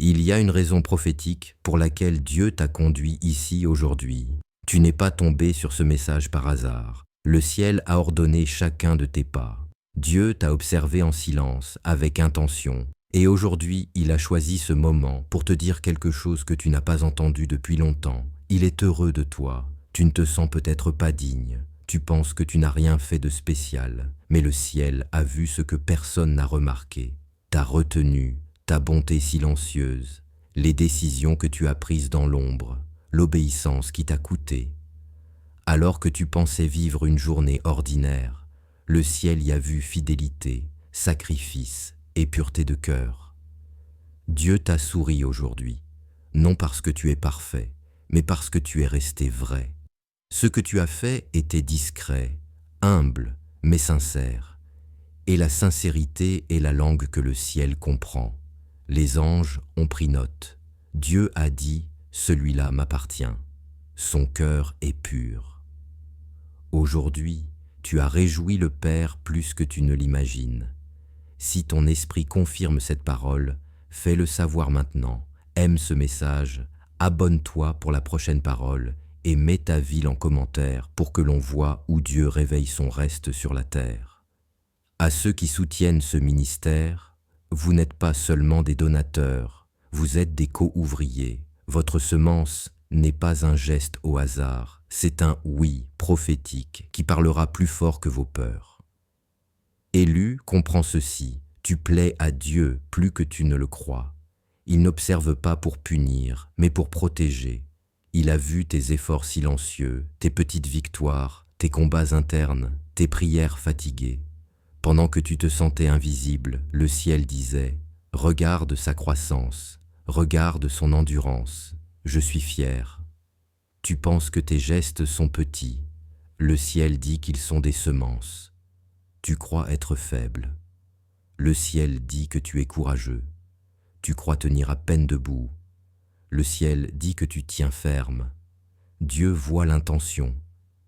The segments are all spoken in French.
Il y a une raison prophétique pour laquelle Dieu t'a conduit ici aujourd'hui. Tu n'es pas tombé sur ce message par hasard. Le ciel a ordonné chacun de tes pas. Dieu t'a observé en silence, avec intention, et aujourd'hui il a choisi ce moment pour te dire quelque chose que tu n'as pas entendu depuis longtemps. Il est heureux de toi. Tu ne te sens peut-être pas digne. Tu penses que tu n'as rien fait de spécial, mais le ciel a vu ce que personne n'a remarqué. Ta retenue, ta bonté silencieuse, les décisions que tu as prises dans l'ombre, l'obéissance qui t'a coûté. Alors que tu pensais vivre une journée ordinaire, le ciel y a vu fidélité, sacrifice et pureté de cœur. Dieu t'a souri aujourd'hui, non parce que tu es parfait, mais parce que tu es resté vrai. Ce que tu as fait était discret, humble, mais sincère. Et la sincérité est la langue que le ciel comprend. Les anges ont pris note. Dieu a dit, celui-là m'appartient. Son cœur est pur. Aujourd'hui, tu as réjoui le Père plus que tu ne l'imagines. Si ton esprit confirme cette parole, fais-le savoir maintenant. Aime ce message, abonne-toi pour la prochaine parole et mets ta ville en commentaire pour que l'on voit où Dieu réveille son reste sur la terre. À ceux qui soutiennent ce ministère, vous n'êtes pas seulement des donateurs, vous êtes des co-ouvriers. Votre semence n'est pas un geste au hasard, c'est un oui prophétique qui parlera plus fort que vos peurs. Élu, comprends ceci, tu plais à Dieu plus que tu ne le crois. Il n'observe pas pour punir, mais pour protéger. Il a vu tes efforts silencieux, tes petites victoires, tes combats internes, tes prières fatiguées. Pendant que tu te sentais invisible, le ciel disait « Regarde sa croissance, regarde son endurance, je suis fier. » Tu penses que tes gestes sont petits, le ciel dit qu'ils sont des semences. Tu crois être faible, le ciel dit que tu es courageux. Tu crois tenir à peine debout, le ciel dit que tu tiens ferme. Dieu voit l'intention,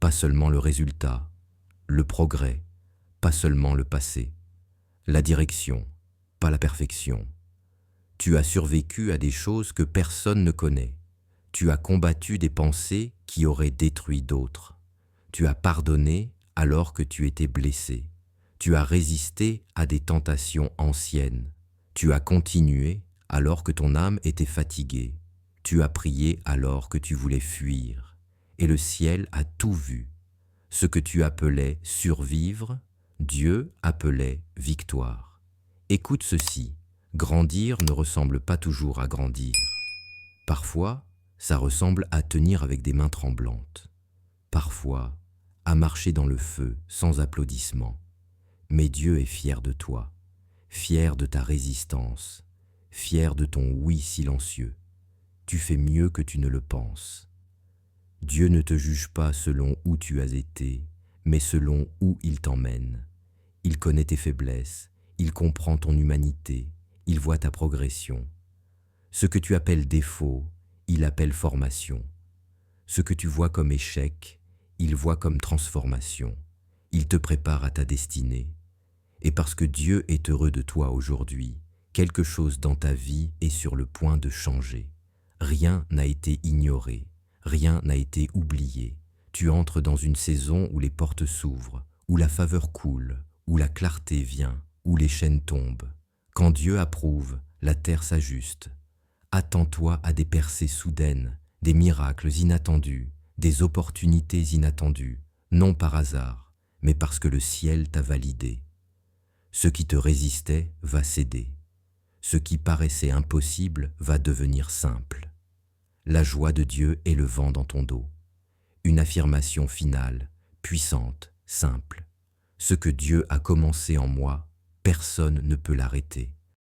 pas seulement le résultat, le progrès, pas seulement le passé, la direction, pas la perfection. Tu as survécu à des choses que personne ne connaît. Tu as combattu des pensées qui auraient détruit d'autres. Tu as pardonné alors que tu étais blessé. Tu as résisté à des tentations anciennes. Tu as continué alors que ton âme était fatiguée. Tu as prié alors que tu voulais fuir. Et le ciel a tout vu. Ce que tu appelais survivre, Dieu appelait victoire. Écoute ceci, grandir ne ressemble pas toujours à grandir. Parfois, ça ressemble à tenir avec des mains tremblantes. Parfois, à marcher dans le feu sans applaudissements. Mais Dieu est fier de toi, fier de ta résistance, fier de ton oui silencieux. Tu fais mieux que tu ne le penses. Dieu ne te juge pas selon où tu as été, mais selon où il t'emmène. Il connaît tes faiblesses, il comprend ton humanité, il voit ta progression. Ce que tu appelles défaut, il appelle formation. Ce que tu vois comme échec, il voit comme transformation. Il te prépare à ta destinée. Et parce que Dieu est heureux de toi aujourd'hui, quelque chose dans ta vie est sur le point de changer. Rien n'a été ignoré, rien n'a été oublié. Tu entres dans une saison où les portes s'ouvrent, où la faveur coule, où la clarté vient, où les chaînes tombent. Quand Dieu approuve, la terre s'ajuste. Attends-toi à des percées soudaines, des miracles inattendus, des opportunités inattendues, non par hasard, mais parce que le ciel t'a validé. Ce qui te résistait va céder. Ce qui paraissait impossible va devenir simple. La joie de Dieu est le vent dans ton dos. Une affirmation finale, puissante, simple. Ce que Dieu a commencé en moi, personne ne peut l'arrêter.